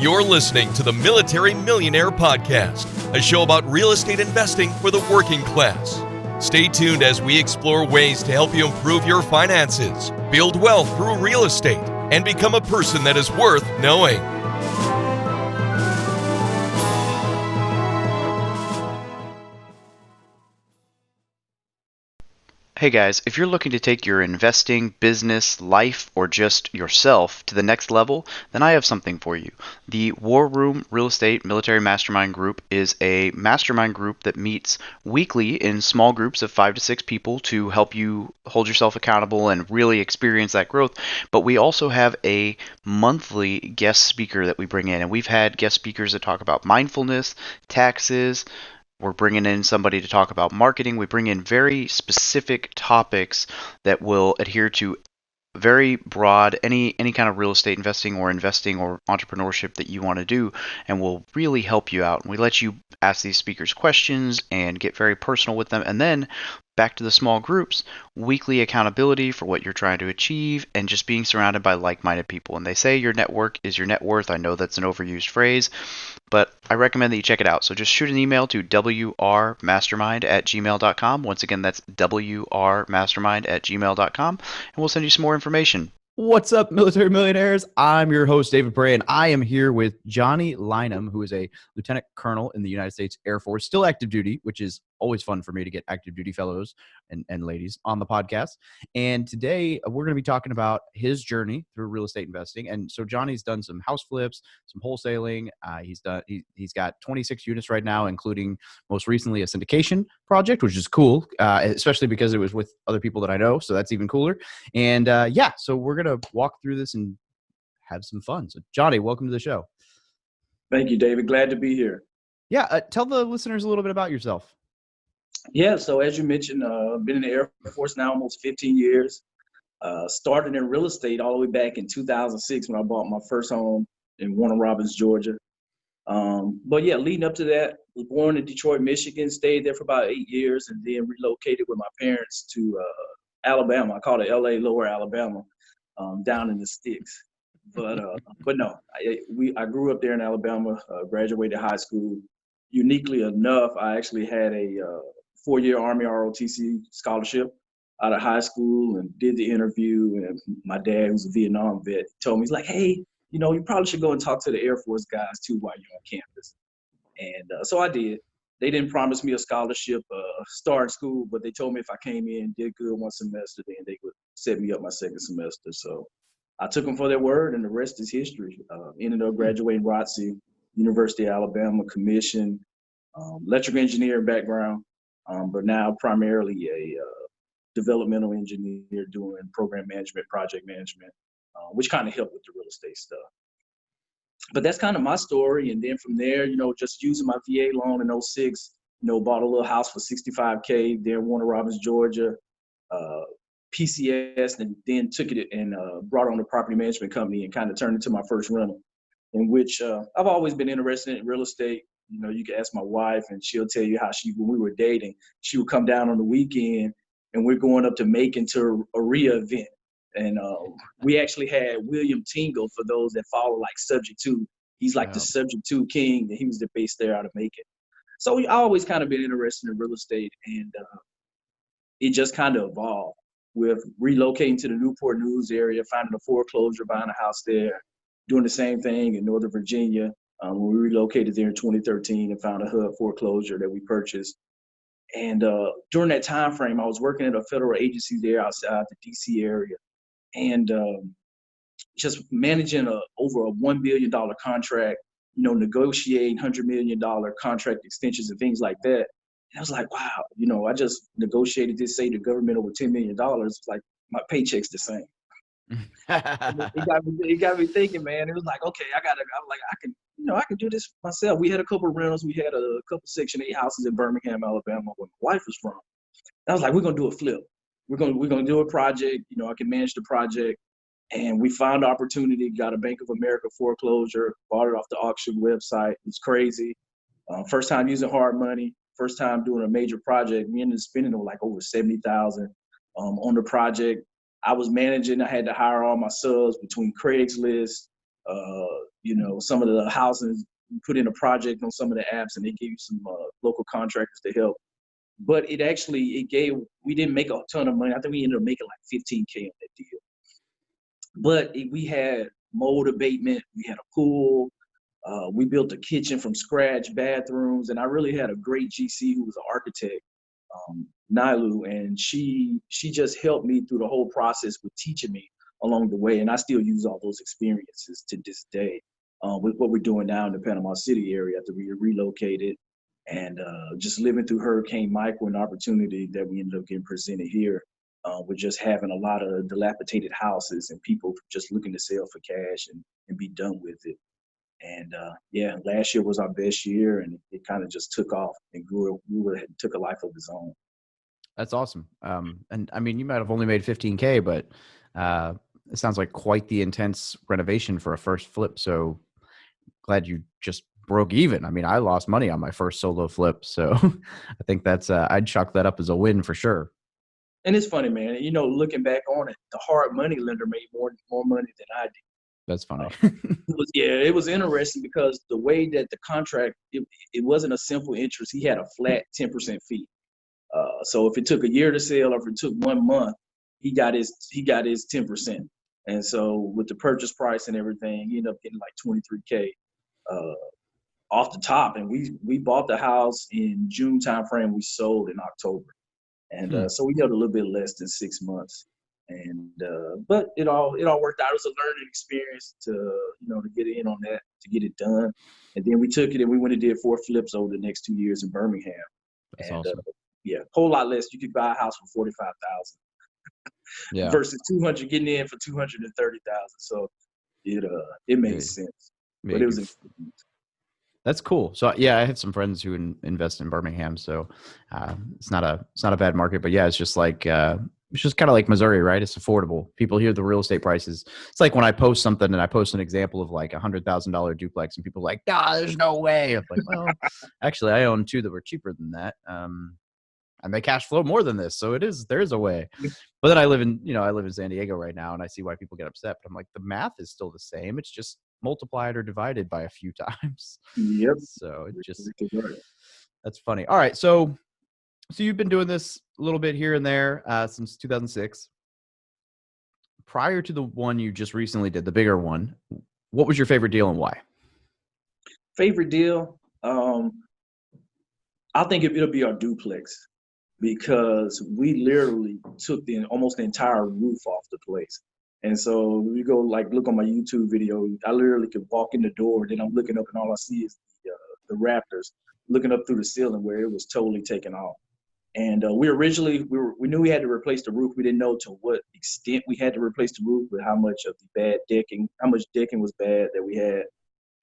You're listening to the Military Millionaire Podcast, a show about real estate investing for the working class. Stay tuned as we explore ways to help you improve your finances, build wealth through real estate, and become a person that is worth knowing. Hey guys, if you're looking to take your investing, business, life, or just yourself to the next level, then I have something for you. The War Room Real Estate Military Mastermind Group is a mastermind group that meets weekly in small groups of 5 to 6 people to help you hold yourself accountable and really experience that growth. But we also have a monthly guest speaker that we bring in, and we've had guest speakers that talk about mindfulness, taxes. We're bringing in somebody to talk about marketing. We bring in very specific topics that will adhere to very broad, any kind of real estate investing or entrepreneurship that you want to do, and will really help you out. And we let you ask these speakers questions and get very personal with them. And then back to the small groups, weekly accountability for what you're trying to achieve, and just being surrounded by like-minded people. And they say your network is your net worth. I know that's an overused phrase, but I recommend that you check it out. So just shoot an email to wrmastermind@gmail.com. Once again, that's wrmastermind@gmail.com, and we'll send you some more information. What's up, Military Millionaires? I'm your host, David Pere, and I am here with Johnny Lynum, who is a lieutenant colonel in the United States Air Force, still active duty, which is always fun for me to get active duty fellows and ladies on the podcast. And today we're going to be talking about his journey through real estate investing. And so Johnny's done some house flips, some wholesaling. He's got 26 units right now, including most recently a syndication project, which is cool, especially because it was with other people that I know. So that's even cooler. And so we're going to walk through this and have some fun. So Johnny, welcome to the show. Thank you, David. Glad to be here. Yeah. Tell the listeners a little bit about yourself. Yeah. So as you mentioned, been in the Air Force now almost 15 years. Started in real estate all the way back in 2006 when I bought my first home in Warner Robins, Georgia. But yeah, leading up to that, was born in Detroit, Michigan, stayed there for about 8 years, and then relocated with my parents to Alabama. I call it LA, Lower Alabama, down in the sticks. But no, I grew up there in Alabama, graduated high school. Uniquely enough, I actually had a 4-year Army ROTC scholarship out of high school and did the interview. And my dad, who's a Vietnam vet, told me, he's like, hey, you probably should go and talk to the Air Force guys too while you're on campus. And so I did. They didn't promise me a scholarship start school, but they told me if I came in, did good one semester, then they would set me up my second semester. So I took them for their word, and the rest is history. Ended up graduating ROTC, University of Alabama, commission, electrical engineering background, but now primarily a developmental engineer doing program management, project management, which kind of helped with the real estate stuff. But that's kind of my story. And then from there, just using my VA loan in 2006, bought a little house for $65K there in Warner Robins, Georgia, PCS, and then took it and brought on a property management company and kind of turned it into my first rental, in which I've always been interested in real estate. You can ask my wife and she'll tell you how when we were dating, she would come down on the weekend and we're going up to Macon to a RIA event. And we actually had William Tingle, for those that follow like Subject 2. He's like the Subject 2 king, and he was based there out of Macon. So I always kind of been interested in real estate, and it just kind of evolved with relocating to the Newport News area, finding a foreclosure, buying a house there, doing the same thing in Northern Virginia. When we relocated there in 2013 and found a HUD foreclosure that we purchased. And during that time frame, I was working at a federal agency there outside the DC area, and just managing over a $1 billion contract, negotiating $100 million contract extensions and things like that. And I was like, wow, I just negotiated this, say the government over $10 million. It's like my paycheck's the same. It got me thinking, man. It was like, okay, I can do this myself. We had a couple of rentals. We had a couple Section 8 houses in Birmingham, Alabama, where my wife was from. I was like, we're gonna do a flip. We're gonna do a project. I can manage the project. And we found opportunity. Got a Bank of America foreclosure. Bought it off the auction website. It was crazy. First time using hard money. First time doing a major project. We ended up spending like over $70,000 on the project. I was managing. I had to hire all my subs between Craigslist, Some of the houses, we put in a project on some of the apps, and they gave you some local contractors to help. But we didn't make a ton of money. I think we ended up making like 15K on that deal. But we had mold abatement, we had a pool, we built a kitchen from scratch, bathrooms, and I really had a great GC who was an architect, Nilu, and she just helped me through the whole process with teaching me along the way, and I still use all those experiences to this day with what we're doing now in the Panama City area after we relocated, and just living through Hurricane Michael, an opportunity that we ended up getting presented here. With just having a lot of dilapidated houses and people just looking to sell for cash and be done with it. And last year was our best year, and it kind of just took off and grew and took a life of its own. That's awesome. And I mean, you might have only made 15K, but it sounds like quite the intense renovation for a first flip. So glad you just broke even. I mean, I lost money on my first solo flip. So I think that's, I'd chalk that up as a win for sure. And it's funny, man, looking back on it, the hard money lender made more money than I did. That's funny. It was interesting because the way that the contract, it wasn't a simple interest. He had a flat 10% fee. So if it took a year to sell or if it took 1 month, he got his 10%. And so with the purchase price and everything, he ended up getting like 23K off the top. And we bought the house in June timeframe. We sold in October. And so we held a little bit less than 6 months, and but it all worked out. It was a learning experience to get in on that, to get it done, and then we took it and we went and did 4 flips over the next 2 years in Birmingham. That's awesome. A whole lot less. You could buy a house for $45,000, versus 200 getting in for $230,000. So it made sense, but it was. That's cool. So I have some friends who invest in Birmingham. So it's not a bad market, but it's just like it's just kind of like Missouri, right? It's affordable. People hear the real estate prices. It's like when I post something and I post an example of like $100,000 duplex, and people are like, there's no way. I'm like, well, actually, I own 2 that were cheaper than that, and they cash flow more than this. So there is a way. But then I live in San Diego right now, and I see why people get upset. But I'm like, the math is still the same. It's just multiplied or divided by a few times. Yep. So it just, that's funny. All right. So you've been doing this a little bit here and there since 2006. Prior to the one you just recently did, the bigger one, what was your favorite deal and why? Favorite deal? I think it'll be our duplex, because we literally took almost the entire roof off the place. And so we go look on my YouTube video. I literally could walk in the door, and then I'm looking up, and all I see is the Raptors looking up through the ceiling where it was totally taken off. And we knew we had to replace the roof. We didn't know to what extent we had to replace the roof, but how much decking was bad that we had.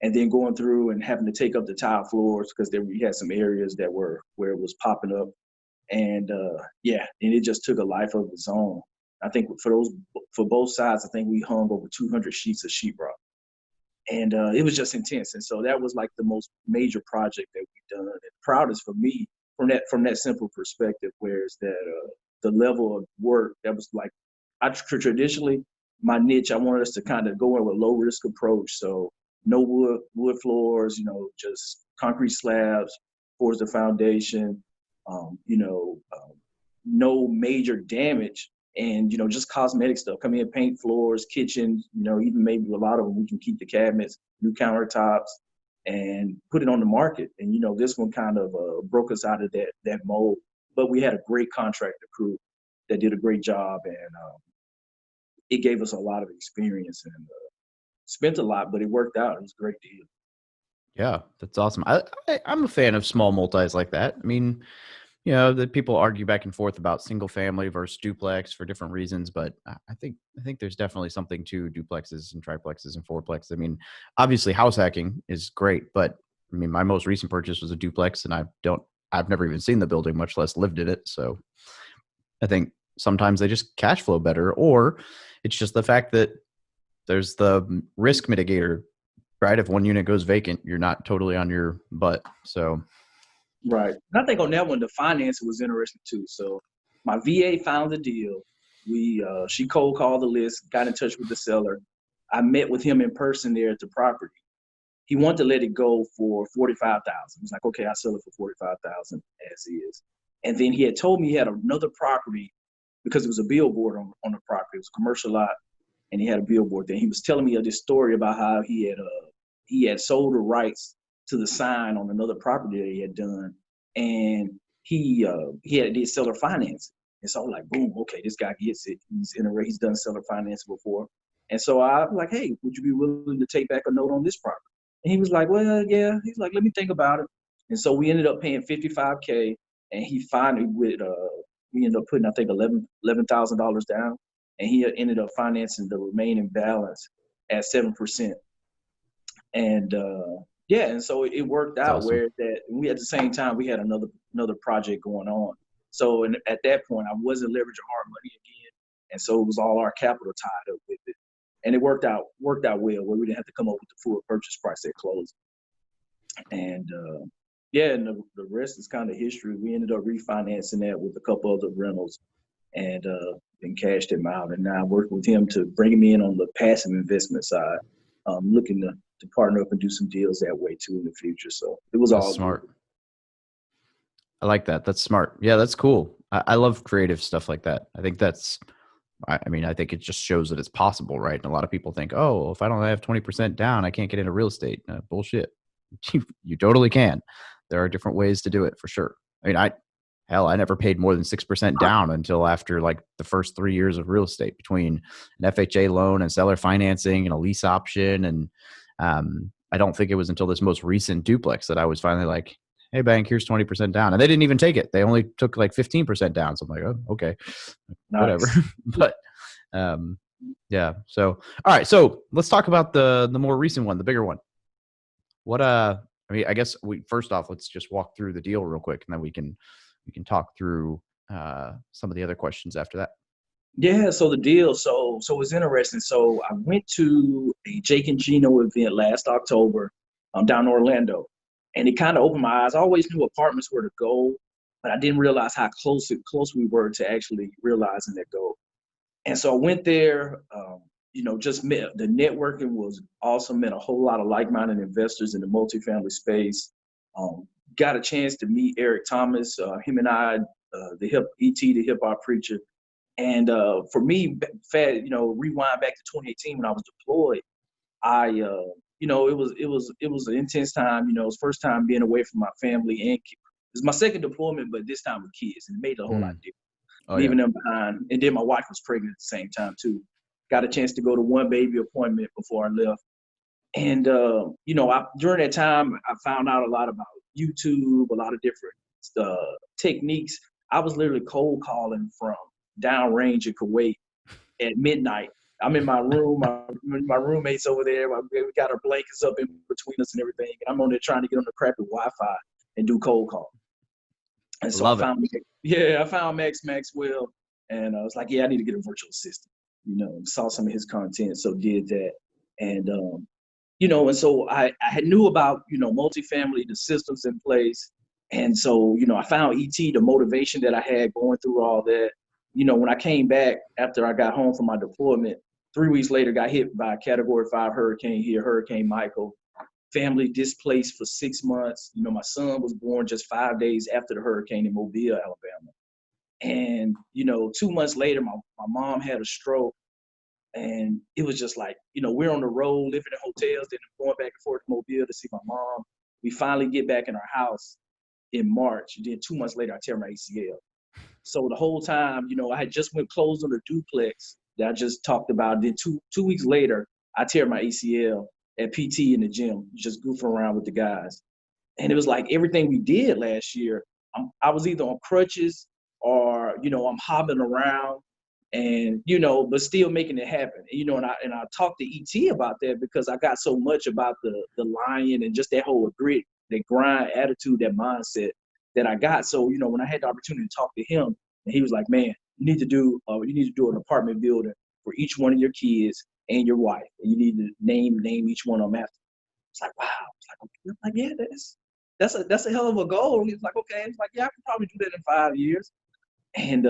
And then going through and having to take up the tile floors because we had some areas that were where it was popping up. And and it just took a life of its own. I think for both sides, I think we hung over 200 sheets of sheetrock, and it was just intense. And so that was like the most major project that we've done. And proudest for me from that simple perspective, whereas that the level of work that was like, traditionally my niche, I wanted us to kind of go in with a low risk approach. So no wood floors, just concrete slabs, pours the foundation, no major damage. And, just cosmetic stuff. Come in, paint floors, kitchens, even maybe a lot of them, we can keep the cabinets, new countertops, and put it on the market. And, this one kind of broke us out of that mold. But we had a great contractor crew that did a great job. And it gave us a lot of experience and spent a lot, but it worked out. It was a great deal. Yeah, that's awesome. I'm a fan of small multis like that. I mean, that people argue back and forth about single family versus duplex for different reasons, but I think there's definitely something to duplexes and triplexes and fourplexes. I mean, obviously house hacking is great, but I mean, my most recent purchase was a duplex, and I've never even seen the building, much less lived in it. So I think sometimes they just cash flow better, or it's just the fact that there's the risk mitigator, right? If one unit goes vacant, you're not totally on your butt. So. Right. And I think on that one, the financing was interesting too. So my VA found the deal. She cold called the list, got in touch with the seller. I met with him in person there at the property. He wanted to let it go for $45,000. He's like, okay, I'll sell it for $45,000 as is. And then he had told me he had another property because it was a billboard on the property. It was a commercial lot, and he had a billboard there. He was telling me this story about how he had sold the rights to the sign on another property that he had done, and he did seller finance. And so I'm like, boom, okay, this guy gets it. He's done seller finance before. And so I was like, hey, would you be willing to take back a note on this property? And he was like, well, yeah. He's like, let me think about it. And so we ended up paying $55K, and he finally we ended up putting, I think, $11,000 down, and he ended up financing the remaining balance at 7%. And and so it worked out. awesome. Where that we at the same time we had another project going on. So at that point I wasn't leveraging hard money again, and so it was all our capital tied up with it, and it worked out well where we didn't have to come up with the full purchase price at closing. And and the rest is kind of history. We ended up refinancing that with a couple other rentals, and then cashed him out. And now I'm working with him to bring him in on the passive investment side. Looking to partner up and do some deals that way too in the future. So it was all smart. good. I like that. That's smart. Yeah, that's cool. I love creative stuff like that. I think I think it just shows that it's possible, right? And a lot of people think, oh, well, if I don't have 20% down, I can't get into real estate. Bullshit. You totally can. There are different ways to do it for sure. I mean, I never paid more than 6% down until after like the first 3 years of real estate, between an FHA loan and seller financing and a lease option. And I don't think it was until this most recent duplex that I was finally like, hey, bank, here's 20% down. And they didn't even take it. They only took like 15% down. So I'm like, oh, okay, Nice. whatever. But yeah. So, all right. So let's talk about the more recent one, the bigger one. I guess first off, let's just walk through the deal real quick, and then we can talk through some of the other questions after that. Yeah, so the deal, so it's interesting. So I went to a Jake and Gino event last October down in Orlando, and it kind of opened my eyes. I always knew apartments were the goal, but I didn't realize how close we were to actually realizing that goal. And so I went there, just met. The networking was awesome. Met a whole lot of like-minded investors in the multifamily space. Got a chance to meet Eric Thomas, him and I, the hip hop preacher. And for me, rewind back to 2018 when I was deployed, it was an intense time. It was first time being away from my family, and it was my second deployment, but this time with kids, and it made a whole lot different, leaving them behind. And then my wife was pregnant at the same time too. Got a chance to go to one baby appointment before I left. And, during that time, I found out a lot about YouTube, a lot of different techniques. I was literally cold calling from downrange in Kuwait at midnight. I'm in my room. My roommate's over there. We got our blankets up in between us and everything. And I'm on there trying to get on the crappy Wi-Fi and do cold call. And so I found Max Maxwell, and I was like, I need to get a virtual assistant. Saw some of his content, so did that. And and so I knew about multifamily, the systems in place. And so I found ET, the motivation that I had going through all that. When I came back after I got home from my deployment, 3 weeks later, got hit by a Category 5 hurricane here, Hurricane Michael. Family displaced for 6 months. My son was born just 5 days after the hurricane in Mobile, Alabama. And 2 months later, my mom had a stroke. And it was just like, we're on the road, living in hotels, then going back and forth to Mobile to see my mom. We finally get back in our house in March. And then 2 months later, I tear my ACL. So the whole time, I had just went closed on the duplex that I just talked about. Then two weeks later, I tear my ACL at PT in the gym, just goofing around with the guys. And it was like everything we did last year, I was either on crutches or, I'm hobbling around and, but still making it happen. And I talked to ET about that because I got so much about the lion and just that whole grit, that grind attitude, that mindset that I got. So, when I had the opportunity to talk to him, and he was like, man, you need to do an apartment building for each one of your kids and your wife. And you need to name each one of them after. It's like, wow. It's like, yeah, that's a hell of a goal. He's like, okay. It's like, yeah, I can probably do that in 5 years. And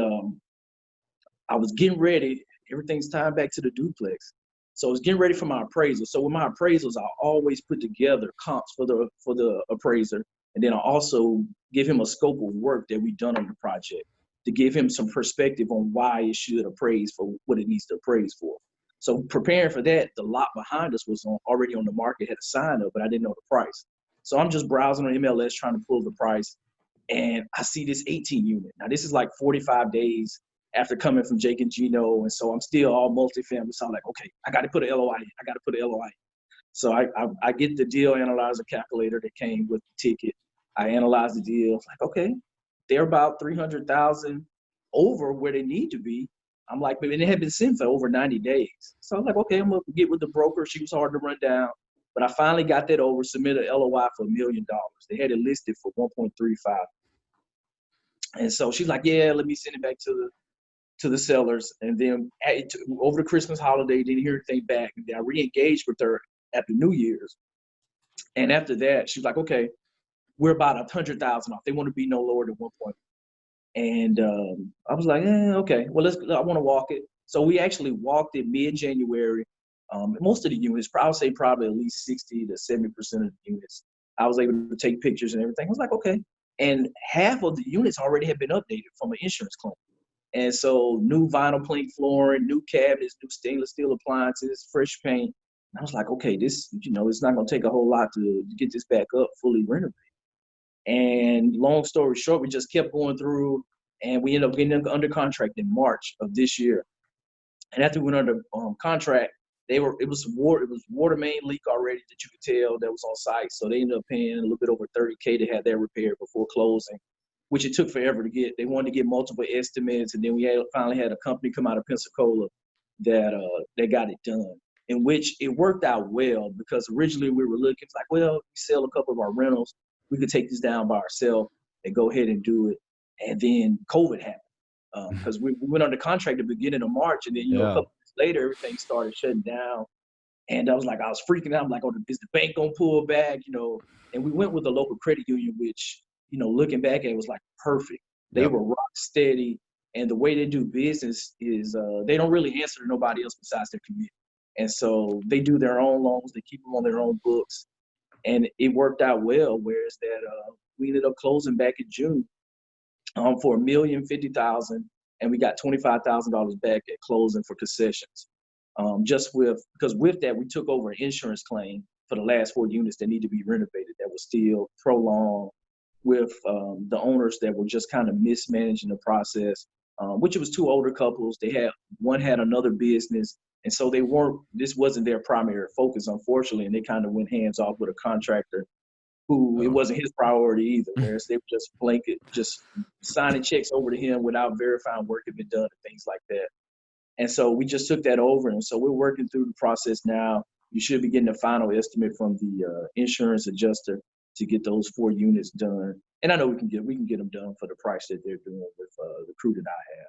I was getting ready. Everything's tied back to the duplex. So I was getting ready for my appraisal. So with my appraisals, I always put together comps for the appraiser. And then I also give him a scope of work that we've done on the project to give him some perspective on why it should appraise for what it needs to appraise for. So preparing for that, the lot behind us was already on the market, had a sign up, but I didn't know the price. So I'm just browsing on MLS trying to pull the price, and I see this 18 unit. Now this is like 45 days after coming from Jake and Gino, and so I'm still all multifamily. So I'm like, okay, I got to put an LOI in. I got to put an LOI in. So I get the deal analyzer calculator that came with the ticket. I analyze the deal. Like, okay, they're about 300,000 over where they need to be. I'm like, and it had been sent for over 90 days. So I'm like, okay, I'm gonna get with the broker. She was hard to run down, but I finally got that over. Submitted an LOI for $1 million. They had it listed for 1.35. And so she's like, yeah, let me send it back to the sellers. And then over the Christmas holiday, didn't hear anything back. And then I re-engaged with her at the New Year's. And after that, she was like, okay, we're about 100,000 off. They want to be no lower than 1.1. And I was like, okay, well, I want to walk it. So we actually walked it mid-January. Most of the units, I would say probably at least 60 to 70% of the units, I was able to take pictures and everything. I was like, okay. And half of the units already had been updated from an insurance claim. And so new vinyl plank flooring, new cabinets, new stainless steel appliances, fresh paint. And I was like, okay, this, it's not going to take a whole lot to get this back up, fully renovated. And long story short, we just kept going through, and we ended up getting under contract in March of this year. And after we went under contract, it was water main leak already that you could tell that was on site. So they ended up paying a little bit over $30K to have that repaired before closing, which it took forever to get. They wanted to get multiple estimates, and then we finally had a company come out of Pensacola that got it done, in which it worked out well, because originally we were looking, it's like, well, we sell a couple of our rentals, we could take this down by ourselves and go ahead and do it. And then COVID happened, because we went under contract at the beginning of March, and then a couple months later, everything started shutting down. And I was freaking out. I'm like, oh, is the bank gonna pull back? And we went with the local credit union, which, looking back at it, was like perfect. They were rock steady. And the way they do business is they don't really answer to nobody else besides their community. And so they do their own loans. They keep them on their own books. And it worked out well, whereas that we ended up closing back in June for $1,050,000, and we got $25,000 back at closing for concessions. Because with that, we took over an insurance claim for the last 4 units that need to be renovated that was still prolonged with the owners that were just kind of mismanaging the process, which it was 2 older couples. One had another business, and so this wasn't their primary focus, unfortunately, and they kind of went hands off with a contractor who it wasn't his priority either, whereas they were just just signing checks over to him without verifying work had been done and things like that. And so we just took that over, and so we're working through the process now. You should be getting a final estimate from the insurance adjuster to get those 4 units done. And I know we can get them done for the price that they're doing with the crew that I have.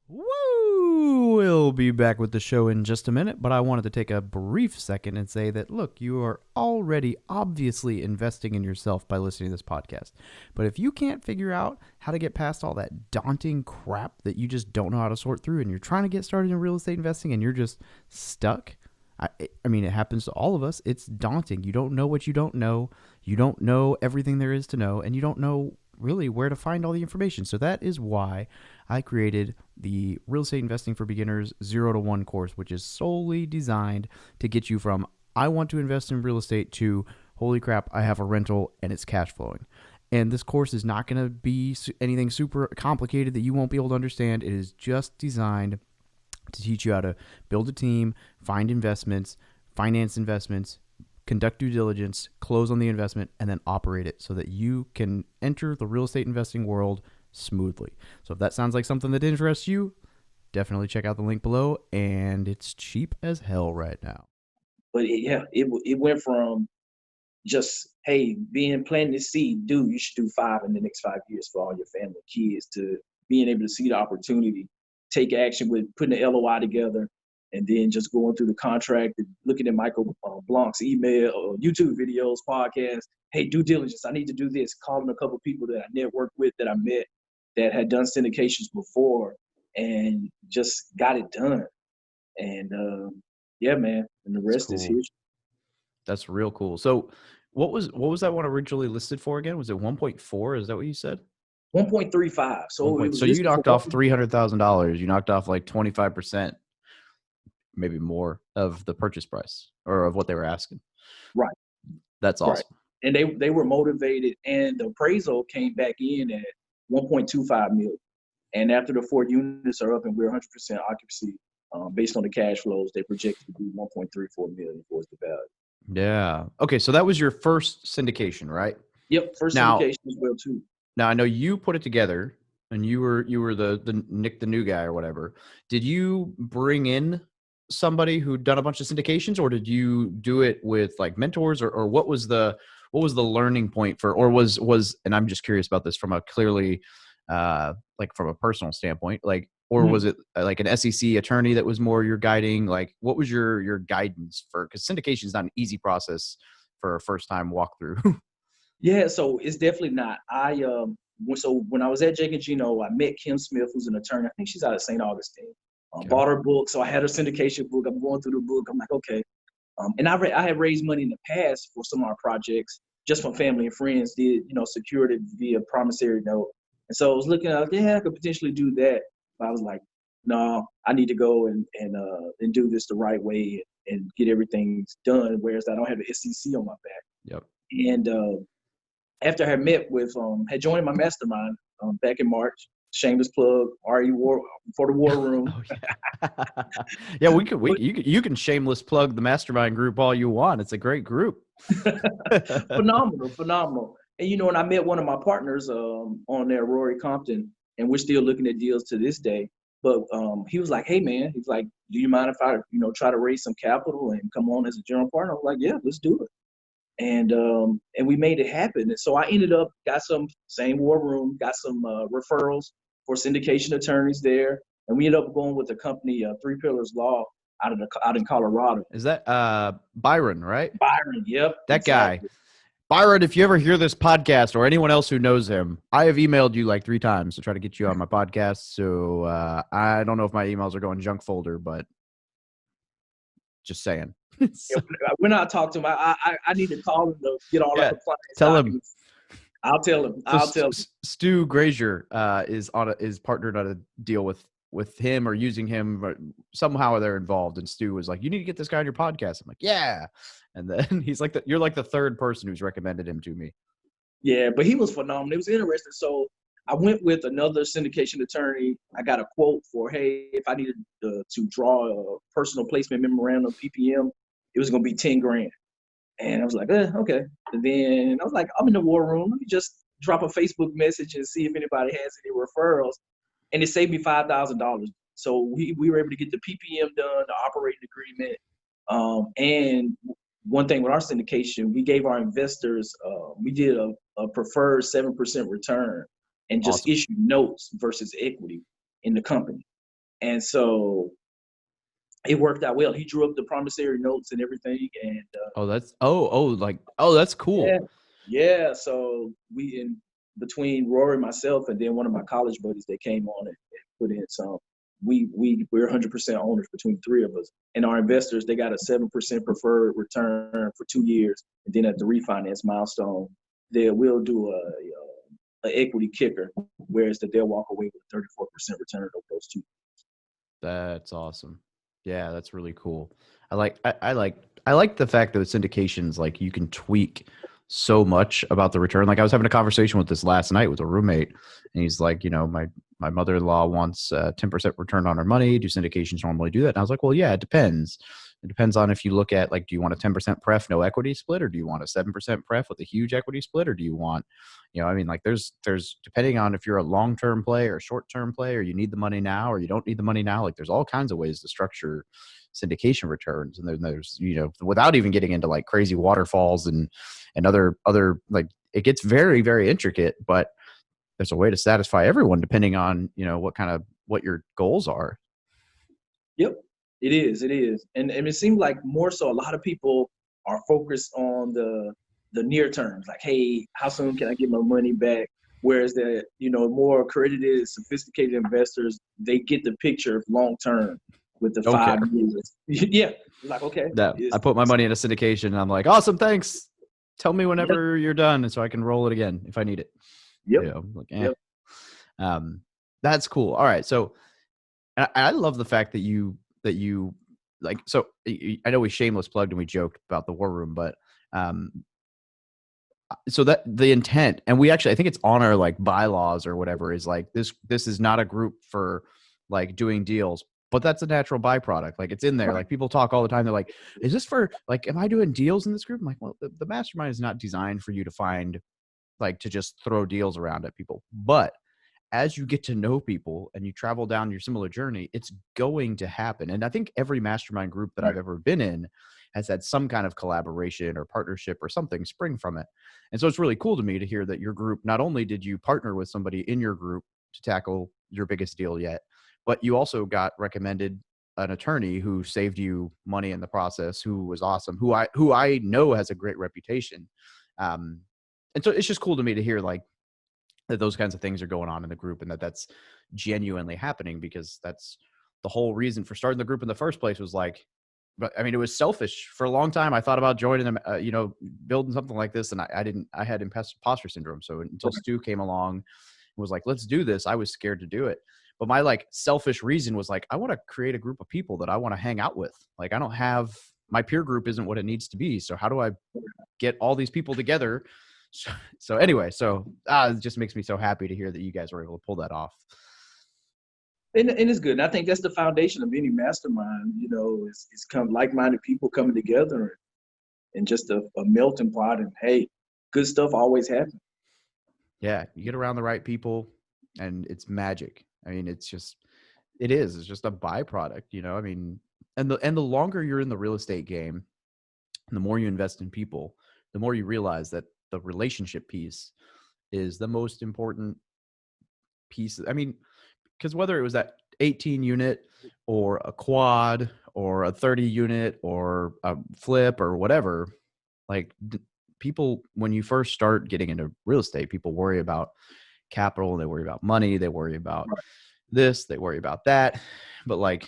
Woo! We'll be back with the show in just a minute, but I wanted to take a brief second and say that, look, you are already obviously investing in yourself by listening to this podcast. But if you can't figure out how to get past all that daunting crap that you just don't know how to sort through, and you're trying to get started in real estate investing and you're just stuck, I mean, it happens to all of us. It's daunting. You don't know what you don't know. You don't know everything there is to know, and you don't know really where to find all the information. So that is why I created the Real Estate Investing for Beginners 0 to 1 course, which is solely designed to get you from I want to invest in real estate to holy crap, I have a rental and it's cash flowing. And this course is not going to be anything super complicated that you won't be able to understand. It is just designed to teach you how to build a team, find investments, finance investments, conduct due diligence, close on the investment, and then operate it so that you can enter the real estate investing world smoothly. So if that sounds like something that interests you, definitely check out the link below, and it's cheap as hell right now. But it went from just, hey, planting this seed, dude, you should do 5 in the next 5 years for all your family, kids, to being able to see the opportunity, take action with putting the LOI together, and then just going through the contract and looking at Michael Blanc's email or YouTube videos, podcasts. Hey, due diligence, I need to do this. Calling a couple of people that I networked with, that I met, that had done syndications before, and just got it done. And Yeah, man. And the That's rest is cool. history. That's real cool. So what was that one originally listed for again? Was it 1.4? Is that what you said? 1.35. So it was So you listed for knocked off $300,000. You knocked off like 25%, maybe more of the purchase price or of what they were asking. Right. That's Right. awesome. And they were motivated, and the appraisal came back in at 1.25 million. And after the 4 units are up and we're 100% occupancy, based on the cash flows, they projected to be 1.34 million was the value. Yeah. Okay. So that was your first syndication, right? Yep, first Now, syndication as well too. Now I know you put it together, and you were the Nick the new guy or whatever. Did you bring in somebody who'd done a bunch of syndications, or did you do it with like mentors, or what was the learning point for, or was and I'm just curious about this from a clearly like from a personal standpoint, like, or was it like an SEC attorney that was more your guiding? Like, what was your guidance for, because syndication is not an easy process for a first time walkthrough. Yeah, so it's definitely not. So when I was at Jake and Gino, I met Kim Smith, who's an attorney. I think she's out of St. Augustine. Okay. Bought her book, so I had her syndication book. I'm going through the book. I'm like, okay. And I had raised money in the past for some of our projects, just from family and friends. Did secured it via promissory note, and so I was looking at, yeah, I could potentially do that. But I was like, no, I need to go and do this the right way and get everything done. Whereas I don't have the SEC on my back. Yep. And after I had met with, had joined my mastermind back in March, shameless plug, RE War for the War Room. Oh yeah, yeah. You can shameless plug the mastermind group all you want. It's a great group. Phenomenal. And and I met one of my partners on there, Rory Compton, and we're still looking at deals to this day. But he was like, hey man, he's like, do you mind if I try to raise some capital and come on as a general partner? I was like, yeah, let's do it. And we made it happen. And so I ended up got some same war room, got some referrals for syndication attorneys there, and we ended up going with the company Three Pillars Law out in Colorado. Is that Byron, right? Byron, yep. That exactly. guy. Byron, if you ever hear this podcast or anyone else who knows him, I have emailed you like 3 times to try to get you on my podcast. So I don't know if my emails are going junk folder, but just saying. Yeah, we're not talking to him. I need to call him to get all the compliance. Tell documents. I'll tell him. So Stu Grazier is partnered on a deal with him or using him, but somehow they're involved. And Stu was like, "You need to get this guy on your podcast." I'm like, "Yeah," and then he's like, "You're like the 3rd person who's recommended him to me." Yeah, but he was phenomenal. It was interesting. So I went with another syndication attorney. I got a quote for, hey, if I needed to draw a personal placement memorandum, PPM, it was going to be $10,000. And I was like, okay. And then I was like, I'm in the war room. Let me just drop a Facebook message and see if anybody has any referrals. And it saved me $5,000. So we were able to get the PPM done, the operating agreement. And one thing with our syndication, we gave our investors, we did a preferred 7% return and just Awesome. issued notes versus equity in the company. And so it worked out well. He drew up the promissory notes and everything. And that's cool. Yeah. So we, in between Rory, myself, and then one of my college buddies that came on and put in some, we're 100% owners between 3 of us. And our investors, they got a 7% preferred return for 2 years. And then at the refinance milestone, they will do a equity kicker, whereas that they'll walk away with 34% return over those 2 years. That's awesome. Yeah, that's really cool. I like the fact that with syndications, like, you can tweak so much about the return. Like, I was having a conversation with this last night with a roommate, and he's like, my mother-in-law wants 10% return on her money. Do syndications normally do that? And I was like, well, yeah, it depends. It depends on if you look at, like, do you want a 10% pref, no equity split, or do you want a 7% pref with a huge equity split, or do you want, like, there's depending on if you're a long-term play or short-term play, or you need the money now or you don't need the money now. Like, there's all kinds of ways to structure syndication returns. And then there's, without even getting into like crazy waterfalls and other, like, it gets very, very intricate, but there's a way to satisfy everyone depending on, what your goals are. Yep. It is. And it seems like more so a lot of people are focused on the near terms, like, hey, how soon can I get my money back? Whereas more accredited, sophisticated investors, they get the picture of long term. with the Don't 5 care. years. Yeah, like okay. No, I put my money in a syndication and I'm like, awesome, thanks. Tell me whenever you're done so I can roll it again if I need it. Yep. You know, like, Yep. That's cool. All right. So I love the fact that you like, so I know we shameless plugged and we joked about the war room, but so that the intent, and we actually, I think it's on our like bylaws or whatever, is like this is not a group for like doing deals, but that's a natural byproduct. Like it's in there. Right. Like people talk all the time. They're like, is this for like, am I doing deals in this group? I'm like, well, the mastermind is not designed for you to find like to just throw deals around at people. But as you get to know people and you travel down your similar journey, it's going to happen. And I think every mastermind group that I've ever been in has had some kind of collaboration or partnership or something spring from it. And so it's really cool to me to hear that your group, not only did you partner with somebody in your group to tackle your biggest deal yet, but you also got recommended an attorney who saved you money in the process, who was awesome, who I know has a great reputation. And so it's just cool to me to hear like that those kinds of things are going on in the group and that that's genuinely happening, because that's the whole reason for starting the group in the first place. Was like, but I mean, it was selfish for a long time. I thought about joining them, building something like this. And I had imposter syndrome. So until Stu came along and was like, let's do this, I was scared to do it. But my like selfish reason was like, I want to create a group of people that I want to hang out with. Like, I don't have, my peer group isn't what it needs to be. So how do I get all these people together? So anyway, it just makes me so happy to hear that you guys were able to pull that off. And it's good. And I think that's the foundation of any mastermind, is come like-minded people coming together and just a melting pot, and hey, good stuff always happens. Yeah. You get around the right people and it's magic. I mean, it's just a byproduct, I mean, and the longer you're in the real estate game, and the more you invest in people, the more you realize that the relationship piece is the most important piece. I mean, because whether it was that 18 unit or a quad or a 30 unit or a flip or whatever, like people, when you first start getting into real estate, people worry about capital, they worry about money, they worry about this, they worry about that. But like,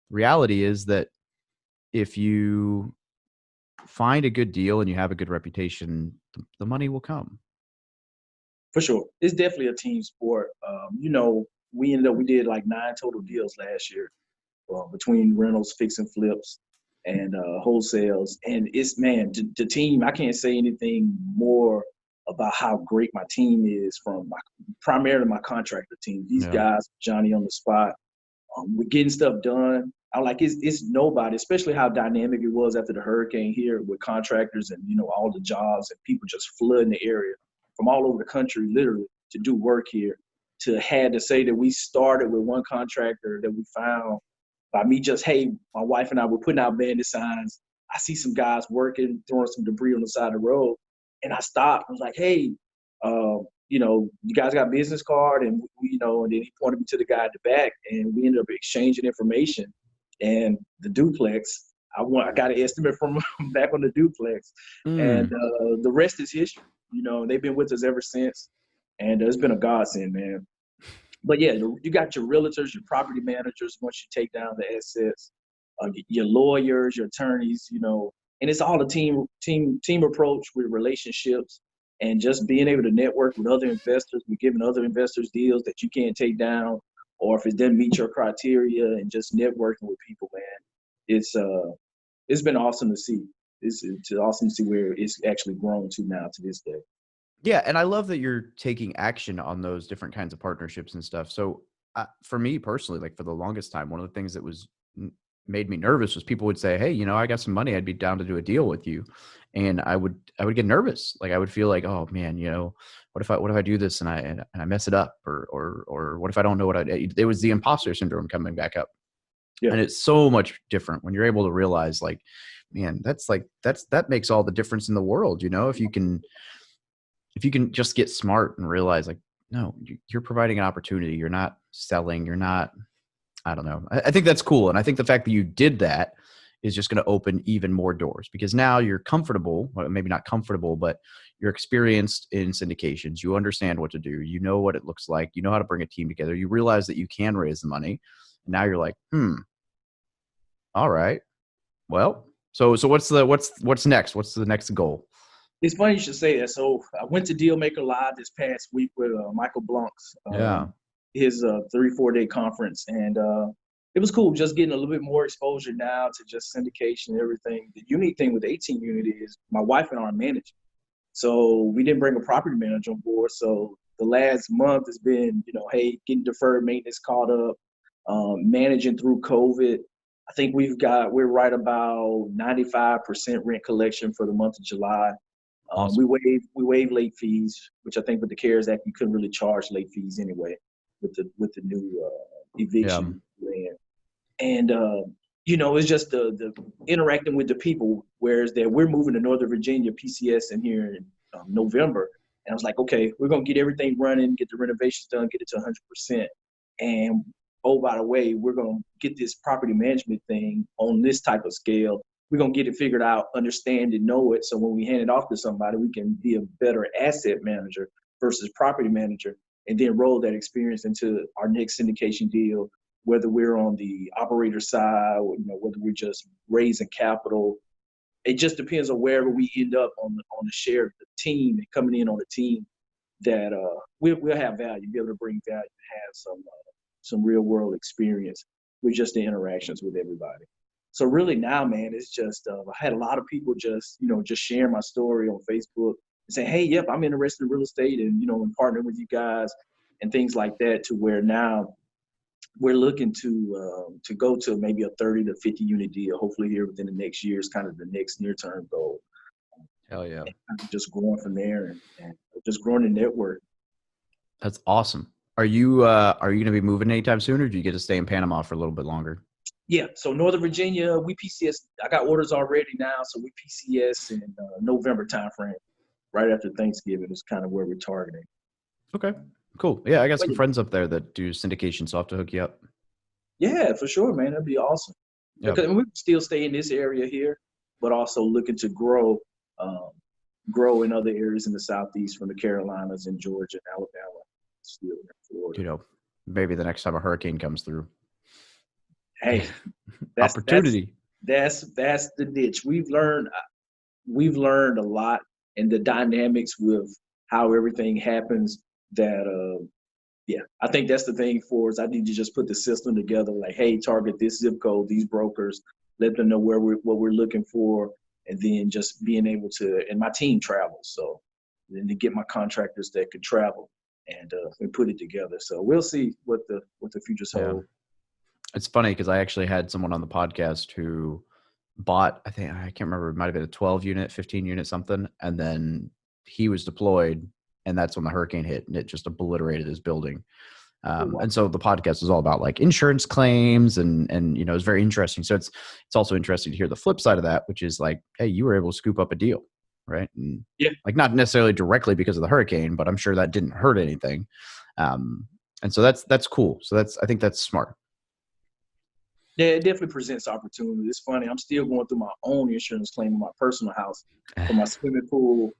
reality is that if you find a good deal and you have a good reputation, the money will come. For sure. It's definitely a team sport. We did like 9 total deals last year between rentals, fix and flips, and wholesales. And it's, man, the team, I can't say anything more about how great my team is, from primarily my contractor team. These guys, Johnny on the spot, we're getting stuff done. I'm like, it's nobody, especially how dynamic it was after the hurricane here with contractors and, all the jobs and people just flooding the area from all over the country, literally, to do work here. To had to say that we started with one contractor that we found by me just, hey, my wife and I were putting out bandit signs. I see some guys working, throwing some debris on the side of the road. And I stopped. I was like, hey, you guys got a business card? And, and then he pointed me to the guy at the back, and we ended up exchanging information. And the duplex, I got an estimate from him back on the duplex. And the rest is history. They've been with us ever since. And it's been a godsend, man. But yeah, you got your realtors, your property managers, once you take down the assets, your lawyers, your attorneys, and it's all a team approach with relationships and just being able to network with other investors. We're giving other investors deals that you can't take down, or if it doesn't meet your criteria, and just networking with people, man. It's been awesome to see. It's awesome to see where it's actually grown to now to this day. Yeah. And I love that you're taking action on those different kinds of partnerships and stuff. So for me personally, like for the longest time, one of the things that made me nervous was people would say, hey, I got some money, I'd be down to do a deal with you. And I would get nervous. Like I would feel like, oh man, what if I do this and I mess it up, or what if I don't know it was the imposter syndrome coming back up. Yeah. And it's so much different when you're able to realize, like, man, that makes all the difference in the world. If you can just get smart and realize, like, no, you're providing an opportunity. You're not selling. You're not, I don't know. I think that's cool. And I think the fact that you did that is just going to open even more doors, because now you're comfortable, well, maybe not comfortable, but you're experienced in syndications. You understand what to do. You know what it looks like. You know how to bring a team together. You realize that you can raise the money. And now you're like, All right. Well, so what's next? What's the next goal? It's funny you should say that. So I went to Dealmaker Live this past week with Michael Blunk's his 3-4 day conference, and it was cool just getting a little bit more exposure now to just syndication and everything. The unique thing with the 18 unit is my wife and I are managing. So we didn't bring a property manager on board. So the last month has been, hey, getting deferred maintenance caught up, managing through COVID. I think we're right about 95% rent collection for the month of July. Awesome. We waive late fees, which I think with the CARES Act you couldn't really charge late fees anyway with the new eviction plan. And it's just the interacting with the people. Whereas that we're moving to Northern Virginia PCS in here in November, and I was like, okay, we're gonna get everything running, get the renovations done, get it to 100%, and oh, by the way, we're gonna get this property management thing on this type of scale. We're going to get it figured out, understand it, know it. So when we hand it off to somebody, we can be a better asset manager versus property manager, and then roll that experience into our next syndication deal, whether we're on the operator side or, whether we're just raising capital. It just depends on wherever we end up on the share of the team and coming in on the team that we'll have value, be able to bring value and have some real world experience with just the interactions with everybody. So really now, man, it's just I had a lot of people just sharing my story on Facebook and saying, hey, yep, I'm interested in real estate and, and partnering with you guys and things like that, to where now we're looking to go to maybe a 30 to 50 unit deal, hopefully here within the next year is kind of the next near term goal. Hell yeah. And just growing from there and just growing the network. That's awesome. Are you going to be moving anytime soon, or do you get to stay in Panama for a little bit longer? Yeah, so Northern Virginia, we PCS. I got orders already now, so we PCS in November timeframe, right after Thanksgiving is kind of where we're targeting. Okay, cool. Yeah, I got some friends up there that do syndication, so I'll have to hook you up. Yeah, for sure, man. That'd be awesome. Yep. Because we still stay in this area here, but also looking to grow in other areas in the Southeast, from the Carolinas and Georgia and Alabama, still in Florida. Maybe the next time a hurricane comes through. Hey, opportunity. That's the niche. We've learned a lot, and the dynamics with how everything happens. That I think that's the thing for us. I need to just put the system together. Like, hey, target this zip code, these brokers, let them know what we're looking for, and then just being able to. And my team travels, so then to get my contractors that could travel and put it together. So we'll see what the future's hold. It's funny because I actually had someone on the podcast who bought, I can't remember, it might have been a 12 unit, 15 unit something. And then he was deployed, and that's when the hurricane hit, and it just obliterated his building. And so the podcast is all about like insurance claims and it's very interesting. So it's also interesting to hear the flip side of that, which is like, hey, you were able to scoop up a deal, right? And like not necessarily directly because of the hurricane, but I'm sure that didn't hurt anything. And so that's cool. So I think that's smart. Yeah, it definitely presents opportunity. It's funny. I'm still going through my own insurance claim in my personal house for my swimming pool.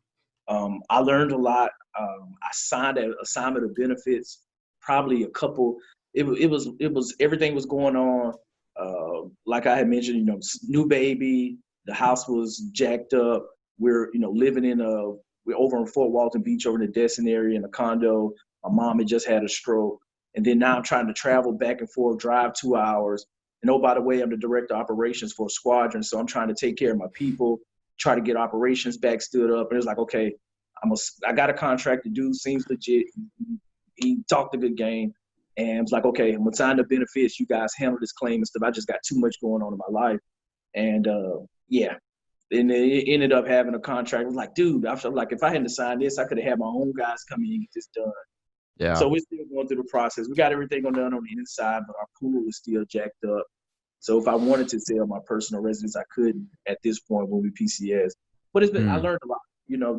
I learned a lot. I signed an assignment of benefits, probably a couple. It was everything was going on. Like I had mentioned, new baby. The house was jacked up. We're we're over in Fort Walton Beach, over in the Destin area in a condo. My mom had just had a stroke, and then now I'm trying to travel back and forth, drive 2 hours. And oh, by the way, I'm the director of operations for a squadron, so I'm trying to take care of my people, try to get operations back stood up. And it's like, okay, I got a contract to do, seems legit. He talked a good game, and it's like, okay, I'm gonna sign the benefits. You guys handle this claim and stuff. I just got too much going on in my life, and and it ended up having a contract. I was like, dude, I felt like if I hadn't signed this, I could have had my own guys come in and get this done. Yeah. So we're still going through the process. We got everything done on the inside, but our pool is still jacked up. So if I wanted to sell my personal residence, I couldn't at this point when we PCS. But it's been I learned a lot.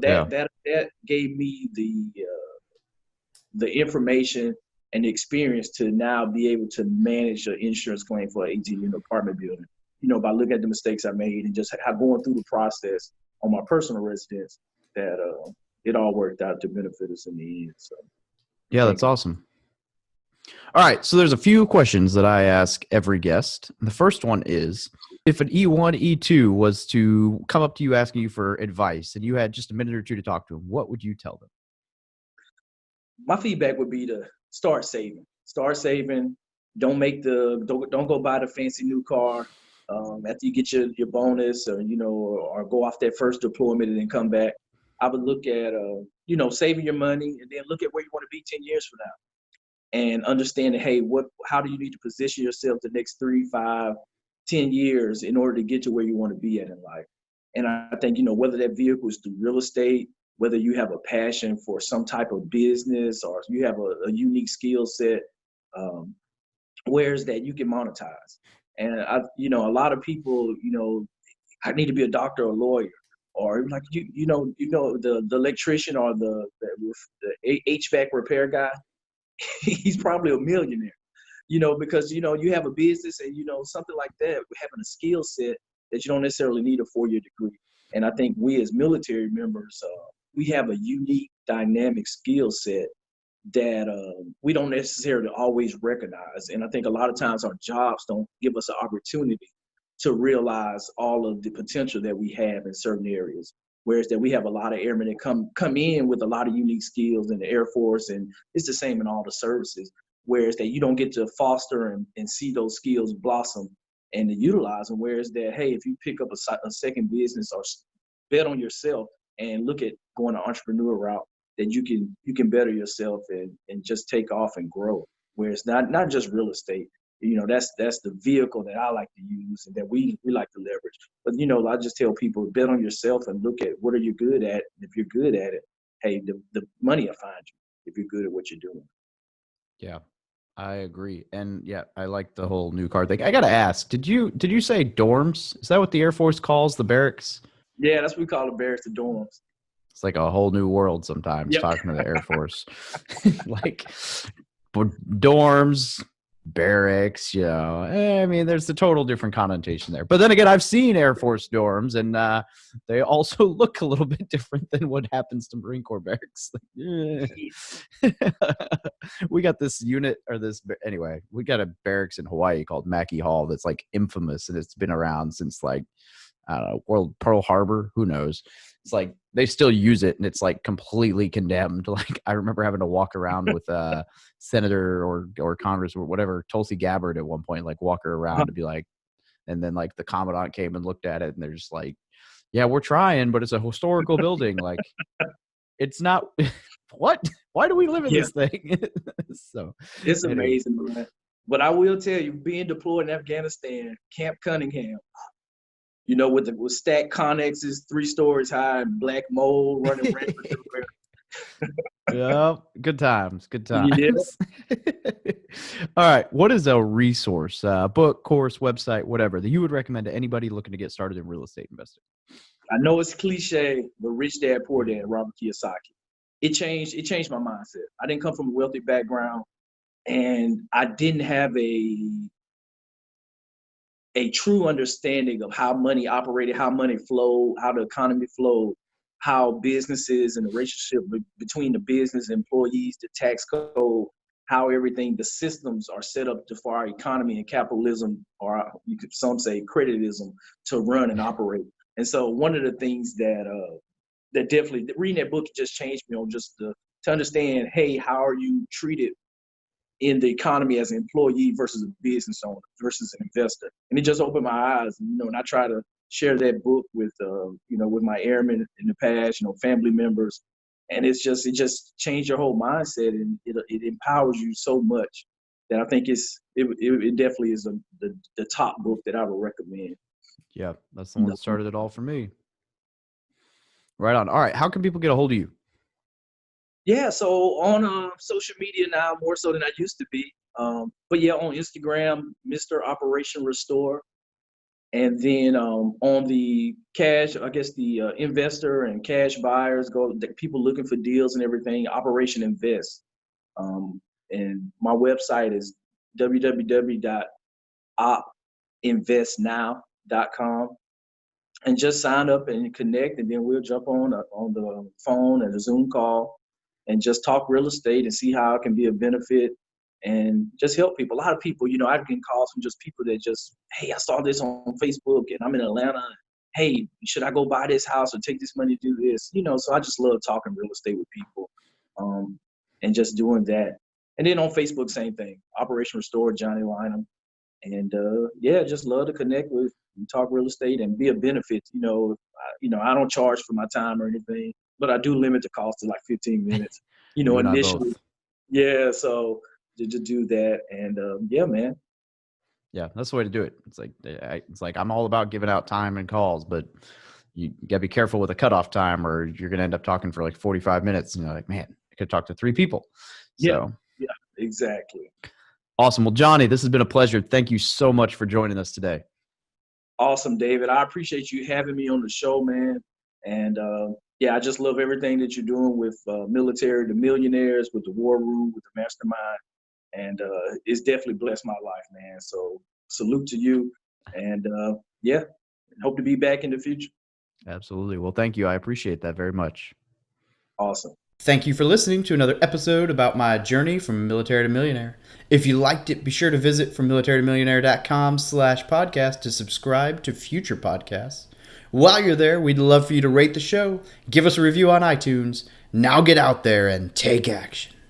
That gave me the information and the experience to now be able to manage an insurance claim for an 18-unit apartment building. By looking at the mistakes I made and just going through the process on my personal residence, that it all worked out to benefit us in the end. So. Yeah, that's awesome. All right. So there's a few questions that I ask every guest. The first one is, If an E1, E2 was to come up to you asking you for advice and you had just a minute or two to talk to them, what would you tell them? My feedback would be to start saving. Start saving. Don't go buy the fancy new car after you get your bonus, or or go off that first deployment and then come back. I would look at saving your money, and then look at where you want to be 10 years from now, and understand that, hey, how do you need to position yourself the next 3, 5, 10 years in order to get to where you want to be at in life. And I think, whether that vehicle is through real estate, whether you have a passion for some type of business, or you have a unique skill set, where's that you can monetize. And a lot of people, I need to be a doctor or a lawyer, or like the electrician or the HVAC repair guy. He's probably a millionaire, because you have a business, and something like that, having a skill set that you don't necessarily need a 4-year degree. And I think we as military members, we have a unique, dynamic skill set that we don't necessarily always recognize. And I think a lot of times our jobs don't give us an opportunity to realize all of the potential that we have in certain areas. Whereas that we have a lot of airmen that come in with a lot of unique skills in the Air Force, and it's the same in all the services. Whereas that you don't get to foster and see those skills blossom and to utilize them. Whereas that, hey, if you pick up a second business or bet on yourself and look at going the entrepreneur route, that you can better yourself and just take off and grow. Whereas not just real estate. That's the vehicle that I like to use and that we like to leverage. But, I just tell people, bet on yourself and look at what are you good at. And if you're good at it, hey, the money will find you if you're good at what you're doing. Yeah, I agree. And yeah, I like the whole new car thing. I got to ask, did you say dorms? Is that what the Air Force calls the barracks? Yeah, that's what we call the barracks, the dorms. It's like a whole new world sometimes. Yep. Talking to the Air Force. Like dorms, barracks, I mean, there's a total different connotation there. But then again, I've seen Air Force dorms, and they also look a little bit different than what happens to Marine Corps barracks. We got this unit, anyway, we got a barracks in Hawaii called Mackey Hall that's like infamous, and it's been around since like, I don't know, Pearl Harbor, who knows? It's like they still use it, and it's like completely condemned. Like I remember having to walk around with a senator or Congress or whatever, Tulsi Gabbard at one point, like walk her around to be like, and then like the commandant came and looked at it, and they're just like, yeah, we're trying, but it's a historical building. Like it's not. What? Why do we live in this thing? So it's amazing, man. But I will tell you, being deployed in Afghanistan, Camp Cunningham, with stacked connexes 3 stories high and black mold running rampant everywhere. Yeah, good times. Yeah. All right. What is a resource, book, course, website, whatever, that you would recommend to anybody looking to get started in real estate investing? I know it's cliche, but Rich Dad Poor Dad, Robert Kiyosaki. It changed my mindset. I didn't come from a wealthy background, and I didn't have a true understanding of how money operated, how money flowed, how the economy flowed, how businesses and the relationship between the business employees, the tax code, how everything, the systems are set up for our economy and capitalism, or some say creditism, to run and operate. And so one of the things that definitely, reading that book just changed me on just to understand, hey, how are you treated in the economy as an employee versus a business owner versus an investor. And it just opened my eyes, and I try to share that book with, with my airmen in the past, family members. And it just changed your whole mindset, and it empowers you so much that I think it definitely is the top book that I would recommend. Yeah, that's the one that started it all for me. Right on. All right. How can people get a hold of you? Yeah, so on social media now, more so than I used to be. But yeah, on Instagram, Mr. Operation Restore. And then on the cash, I guess the investor and cash buyers, the people looking for deals and everything, Operation Invest. And my website is www.opinvestnow.com. And just sign up and connect, and then we'll jump on the phone and a Zoom call and just talk real estate and see how it can be a benefit and just help people. A lot of people, I've getting calls from just people that just, hey, I saw this on Facebook and I'm in Atlanta. Hey, should I go buy this house or take this money to do this? So I just love talking real estate with people, and just doing that. And then on Facebook, same thing, Operation Restore, Johnny Lynum. And just love to connect with and talk real estate and be a benefit. I don't charge for my time or anything, but I do limit the cost to like 15 minutes, You and I initially. both. Yeah, so to do that. And man. Yeah, that's the way to do it. It's like I'm all about giving out time and calls, but you got to be careful with a cutoff time, or you're going to end up talking for like 45 minutes. And you're like, man, I could talk to 3 people. So. Yeah, exactly. Awesome. Well, Johnny, this has been a pleasure. Thank you so much for joining us today. Awesome, David. I appreciate you having me on the show, man. And I just love everything that you're doing with Military to Millionaires, with the War Room, with the Mastermind. And it's definitely blessed my life, man. So salute to you. And hope to be back in the future. Absolutely. Well, thank you. I appreciate that very much. Awesome. Thank you for listening to another episode about my journey from military to millionaire. If you liked it, be sure to visit FromMilitaryToMillionaire.com/podcast to subscribe to future podcasts. While you're there, we'd love for you to rate the show, give us a review on iTunes. Now get out there and take action.